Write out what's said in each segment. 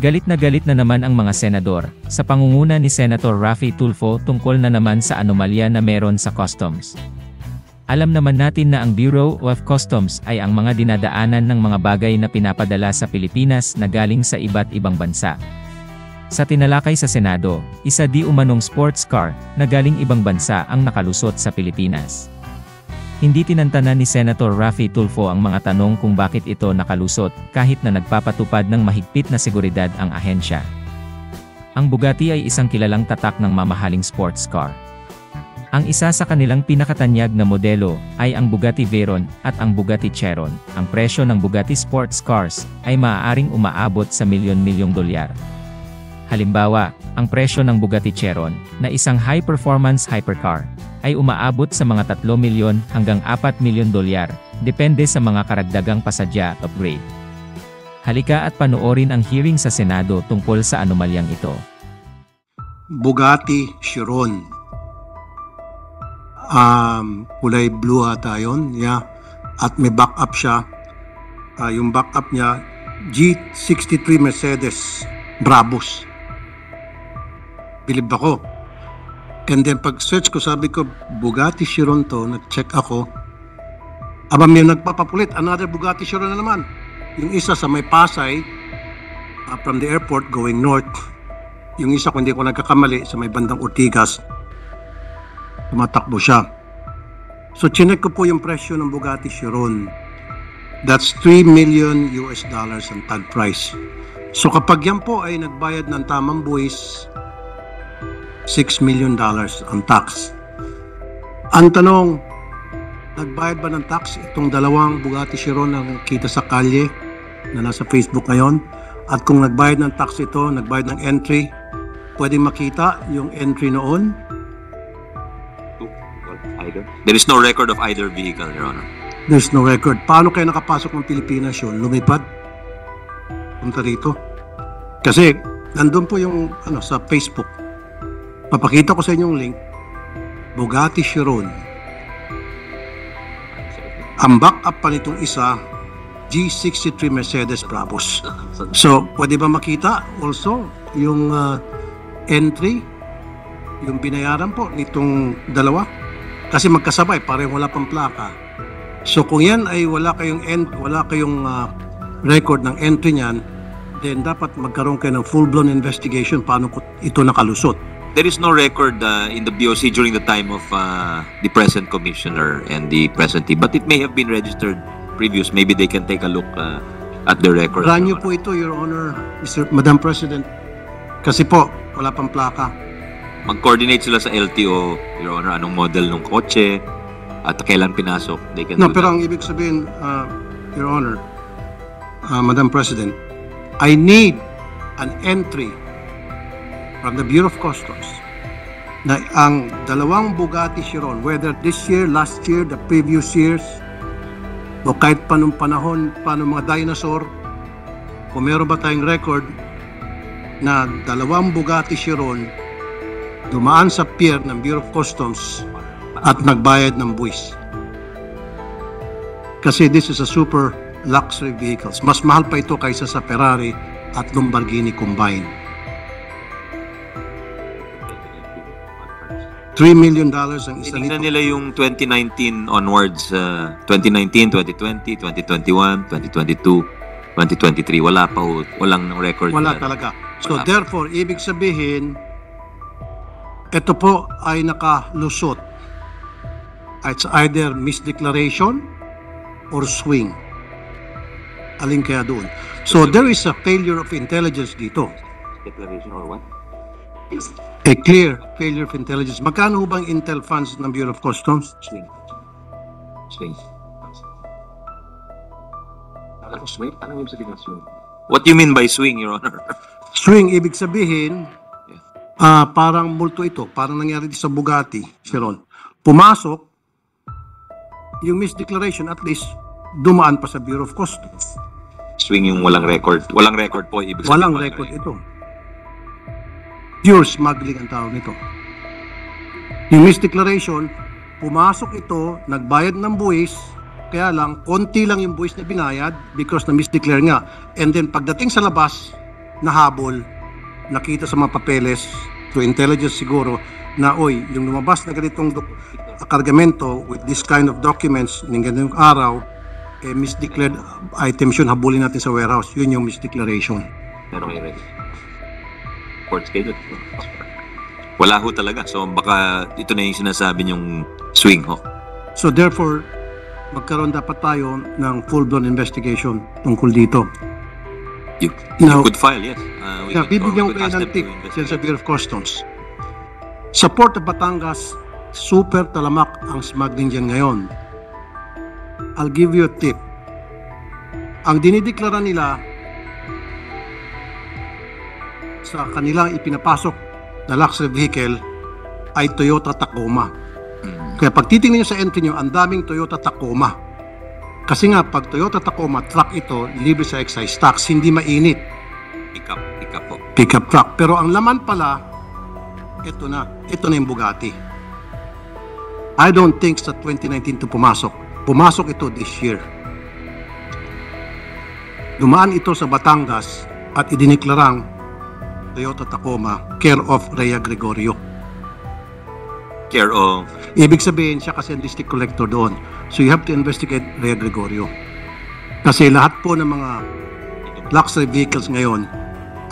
Galit na naman ang mga senador, sa pangunguna ni Senator Raffy Tulfo tungkol na naman sa anomalya na meron sa customs. Alam naman natin na ang Bureau of Customs ay ang mga dinadaanan ng mga bagay na pinapadala sa Pilipinas na galing sa iba't ibang bansa. Sa tinalakay sa Senado, isa di umanong sports car na galing ibang bansa ang nakalusot sa Pilipinas. Hindi tinantanan ni Senator Raffy Tulfo ang mga tanong kung bakit ito nakalusot kahit na nagpapatupad ng mahigpit na seguridad ang ahensya. Ang Bugatti ay isang kilalang tatak ng mamahaling sports car. Ang isa sa kanilang pinakatanyag na modelo ay ang Bugatti Veyron at ang Bugatti Chiron. Ang presyo ng Bugatti sports cars ay maaaring umaabot sa milyon-milyong dolyar. Halimbawa, ang presyo ng Bugatti Chiron na isang high-performance hypercar ay umaabot sa mga 3 milyon hanggang 4 milyon dolyar, depende sa mga karagdagang pasadya at upgrade. Halika at panoorin ang hearing sa Senado tungkol sa anomalyang ito. Bugatti Chiron. Kulay blue ata yun, yeah. At may backup siya. Yung backup niya, G63 Mercedes Brabus. Bilib ako. And then pag search ko, sabi ko, Bugatti Chiron to, nag-check ako. Aba, may nagpapapulit, another Bugatti Chiron na naman. Yung isa sa may Pasay, from the airport going north. Yung isa, kung hindi ko nagkakamali, sa may bandang Ortigas, tumatakbo siya. So, chinek ko po yung presyo ng Bugatti Chiron. That's $3 million ang tag price. So, kapag yan po ay nagbayad ng tamang buwis, $6 million ang tax. Ang tanong, nagbayad ba ng tax itong dalawang Bugatti Chiron na kita sa kalye na nasa Facebook ngayon? At kung nagbayad ng tax ito, nagbayad ng entry, pwedeng makita yung entry noon? There is no record of either vehicle, Your Honor. There's no record. Paano kayo nakapasok ng Pilipinas yun? Lumipad? Punta rito? Kasi, nandun po yung sa Facebook. Papakita ko sa inyong link, Bugatti Chiron. Ang backup pa nitong isa, G63 Mercedes Brabus. So, pwede ba makita also yung entry, yung binayaran po nitong dalawa? Kasi magkasabay, parang wala pang plaka. So, kung yan ay wala kayong record ng entry niyan, then dapat magkaroon kayo ng full-blown investigation paano ito nakalusot. There is no record in the BOC during the time of the present commissioner and the present team, but it may have been registered previous. Maybe they can take a look at the record. Brand new po ito, Your Honor, Madam President. Kasi po, wala pang plaka. Mag-coordinate sila sa LTO, Your Honor, anong model ng kotse at kailan pinasok. They can no, pero ang ibig sabihin, Your Honor, Madam President, I need an entry from the Bureau of Customs na ang dalawang Bugatti Chiron, whether this year, last year, the previous years, o kahit pa nung panahon, pa nung mga dinosaur, kung meron ba tayong record na dalawang Bugatti Chiron dumaan sa pier ng Bureau of Customs at nagbayad ng buwis. Kasi this is a super luxury vehicles. Mas mahal pa ito kaysa sa Ferrari at Lamborghini combined. $3 million ang isa nito. Tinignan nila yung 2019 onwards, 2019, 2020, 2021, 2022, 2023. Wala pa ho, walang record. Wala talaga. So therefore, ibig sabihin, ito po ay nakalusot. It's either misdeclaration or swing. Alin kaya doon? So there is a failure of intelligence dito. Declaration or what? A clear failure of intelligence. Magkano ho bang intel funds ng Bureau of Customs? Swing. Swing. Swing? Ano yung sabihin ng swing? What do you mean by swing, Your Honor? Swing, ibig sabihin, parang multo ito. Parang nangyari sa Bugatti, Chiron. Pumasok, yung misdeclaration at least dumaan pa sa Bureau of Customs. Swing yung walang record. Walang record po, ibig sabihin. Walang record ito. Pure smuggling ang tawag nito. Yung misdeclaration, pumasok ito, nagbayad ng buwis, kaya lang, konti lang yung buwis na binayad because na misdeclare nga. And then pagdating sa labas, nahabol, nakita sa mga papeles, through intelligence siguro, na yung lumabas na ganitong kargamento with this kind of documents ng ganitong araw, misdeclared items yun, habulin natin sa warehouse. Yun yung misdeclaration. Pero may court schedule. Wala ho talaga. So baka ito na yung sinasabi niyong swing ho. So therefore, magkaroon dapat tayo ng full-blown investigation tungkol dito. You could file, yes. Bibigyan ko kayo ng tip dyan sa Bureau of Customs. Sa Port of Batangas, super talamak ang smuggling dyan ngayon. I'll give you a tip. Ang dinideklara nila sa kanilang ipinapasok na luxury vehicle ay Toyota Tacoma. Kaya pag titingnan nyo sa entry nyo, ang daming Toyota Tacoma. Kasi nga, pag Toyota Tacoma, truck ito, libre sa excise tax, hindi mainit. Pick up po. Pickup truck. Pero ang laman pala, ito na yung Bugatti. I don't think sa 2019 ito pumasok. Pumasok ito this year. Dumaan ito sa Batangas at idiniklarang Toyota Tacoma, care of Rhea Gregorio. Care of? Ibig sabihin, siya kasi ang district collector doon. So you have to investigate Rhea Gregorio. Kasi lahat po ng mga luxury vehicles ngayon,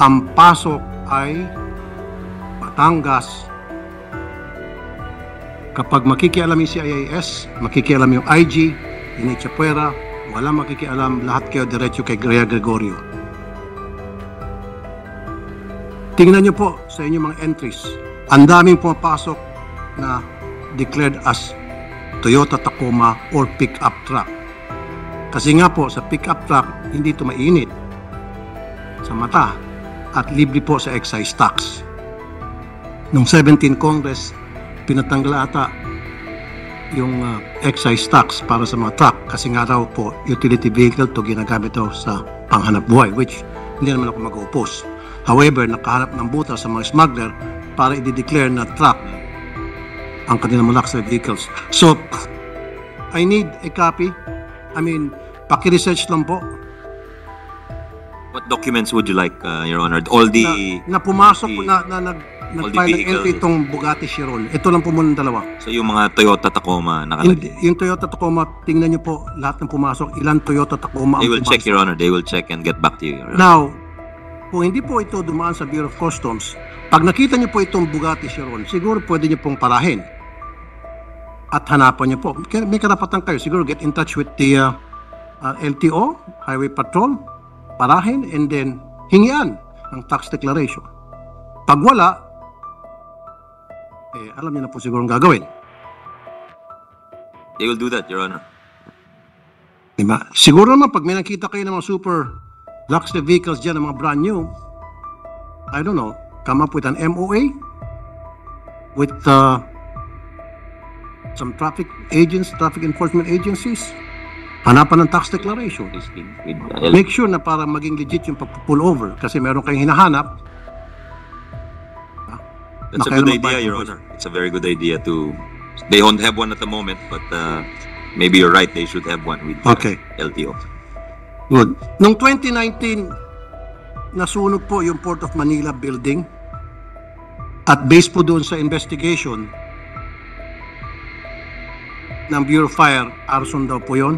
ang pasok ay Batangas. Kapag makikialam yung CIS, makikialam yung IG, yung Chapuera, wala makikialam, lahat kayo diretso kay Rhea Gregorio. Tingnan nyo po sa inyong mga entries. Ang daming pumapasok na declared as Toyota Tacoma or pick-up truck. Kasi nga po, sa pick-up truck, hindi ito mainit sa mata at libre po sa excise tax. Noong 17 Congress, pinatanggal ata yung excise tax para sa mga truck kasi nga raw po utility vehicle to ginagamit daw sa panghanap buhay, which hindi naman ako mag-oppose. However, nakahanap ng buta sa mga smuggler para i-declare na truck ang kanilang mga luxury vehicles. So, I need a copy. I mean, paki-research lang po. What documents would you like, Your Honor? All the... Na pumasok na nag-file ng entry itong Bugatti Chiron. Ito lang po muna ng dalawa. So yung mga Toyota Tacoma nakalagay? Yung Toyota Tacoma, tingnan nyo po lahat ng pumasok. Ilan Toyota Tacoma They will pumasok. check, Your Honor. They will check and get back to you, Your Honor. Now, kung hindi po ito dumaan sa Bureau of Customs, pag nakita nyo po itong Bugatti Chiron, siguro pwede nyo pong parahin. At hanapan nyo po. May karapatan kayo. Siguro get in touch with the LTO, Highway Patrol, parahin, and then hingian ng tax declaration. Pag wala, alam niyo na po siguro ang gagawin. They will do that, Your Honor. Diba? Siguro naman, pag may nakita kayo ng mga super luxury vehicles dyan, ng mga brand new, I don't know, come up with an MOA with some traffic agents, traffic enforcement agencies, hanapan ng tax declaration. Make sure na para maging legit yung pag-pull over kasi meron kayong hinahanap. That's a good idea, Your Honor. It's a very good idea to... They don't have one at the moment, but maybe you're right, they should have one with LTO. Good. Noong 2019, nasunog po yung Port of Manila building at based po doon sa investigation ng Bureau of Fire, arson daw po yun.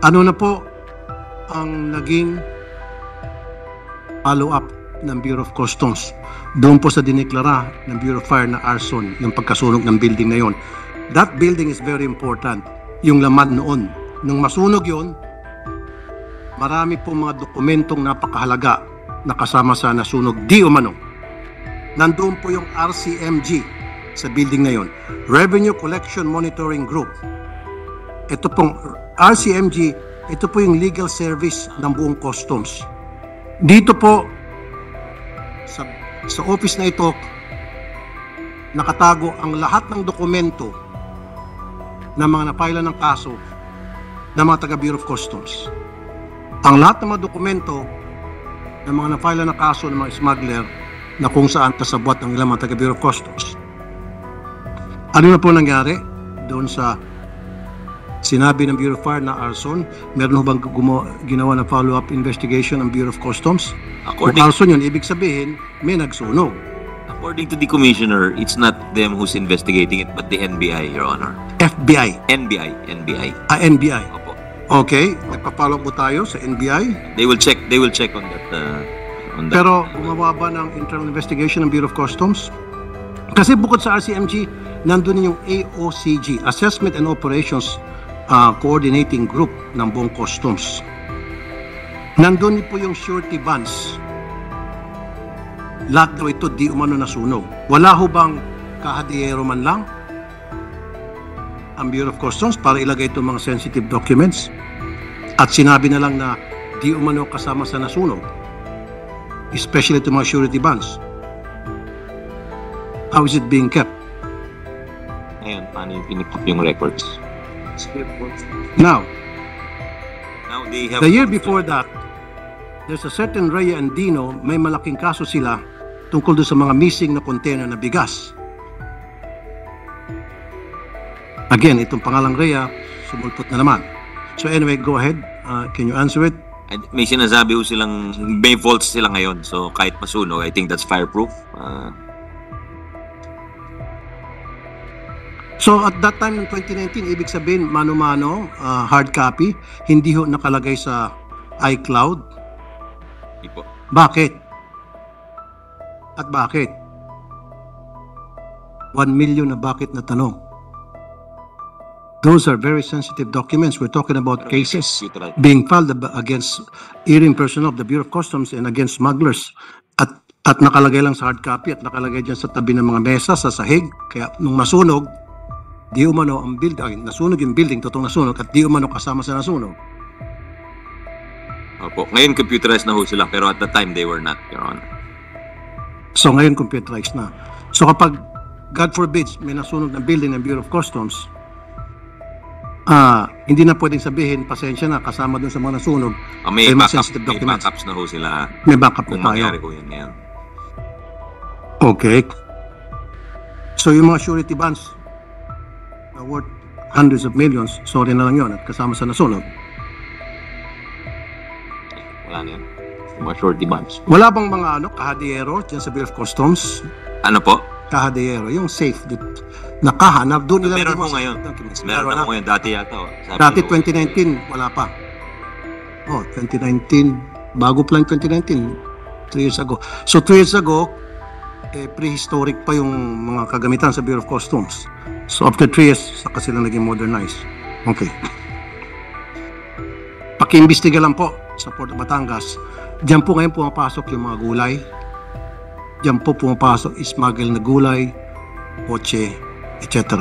Ano na po ang naging follow-up ng Bureau of Customs doon po sa dineklara ng Bureau of Fire na arson, yung pagkasunog ng building na yon. That building is very important. Yung laman noon. Nung masunog yon, marami po mga dokumentong napakahalaga na kasama sa nasunog di umano. Nandoon po yung RCMG sa building na yon, Revenue Collection Monitoring Group. Ito pong RCMG, ito po yung legal service ng buong customs. Dito po sa office na ito nakatago ang lahat ng dokumento ng mga napailan ng kaso ng mga taga Bureau of Customs. Ang lahat ng mga dokumento ng mga napailan ng kaso ng mga smuggler na kung saan kasabwat ang ilang mga taga Bureau of Customs. Ano na po nangyari doon sa Sinabi ng Bureau of Fire na arson. Meron ho bang ginawa na follow-up investigation ng Bureau of Customs? Kung arson yun, ibig sabihin, may nagsunog. According to the Commissioner, it's not them who's investigating it, but the NBI, Your Honor. FBI. NBI. NBI. Opo. Okay, nagpa-follow po tayo sa NBI. They will check on that. Pero gumawa ba ng internal investigation ng Bureau of Customs? Kasi bukod sa RCMG, nandun yung AOCG, Assessment and Operations Coordinating Group ng buong Customs. Nandun po yung surety bonds. Lahat daw ito di umano nasunog. Wala ho bang kahadiyero man lang ang Bureau of Customs para ilagay itong mga sensitive documents? At sinabi na lang na di umano kasama sa nasunog. Especially itong mga surety bonds. How is it being kept? Ngayon, paano yung pinikip yung records? Now, they have the year before that, there's a certain Rhea and Dino, may malaking kaso sila tungkol doon sa mga missing na container na bigas. Again, itong pangalang Rhea, sumulpot na naman. So anyway, go ahead. Can you answer it? May sinasabi ho silang, may faults sila ngayon. So kahit masunog, I think that's fireproof. So at that time ng 2019, ibig sabihin, mano-mano, hard copy, hindi ho nakalagay sa iCloud. Hindi po. Bakit? At bakit? 1 million na bakit na tanong. Those are very sensitive documents. We're talking about cases being filed against hearing personnel of the Bureau of Customs and against smugglers. At nakalagay lang sa hard copy at nakalagay dyan sa tabi ng mga mesa, sa sahig. Kaya nung masunog, di umano ang building, nasunog yung building, totoong nasunog, at di umano kasama sa nasunog. Opo. Ngayon computerized na ho sila, pero at the time they were not, Your Honor. So ngayon computerized na. So kapag, God forbids, may nasunog na building ng Bureau of Customs, hindi na pwedeng sabihin, pasensya na, kasama dun sa mga nasunog, May sensitive documents. backups na ho sila. May backup Kung na tayo. mangyari ko yan ngayon. Okay. So yung mga surety bonds, worth hundreds of millions, sorry na lang yun, at kasama sa nasunog. Wala na yan. Yung mga shorty bonds. Wala bang mga kahadiyero dyan sa Bureau of Customs? Ano po? Kahadiyero, yung safe na kahanap doon nila. Meron po ngayon. Meron na po ngayon. Dati yata. Dati 2019, wala pa. 2019, bago pa lang 2019, 3 years ago. So 3 years ago, prehistoric pa yung mga kagamitan sa Bureau of Customs. So after 3 years, saka sila naging modernized. Okay. Paki-imbestiga lang po sa Port of Batangas. Diyan po ngayon pumapasok yung mga gulay. Diyan po pumapasok smuggle na gulay, kotse, etc.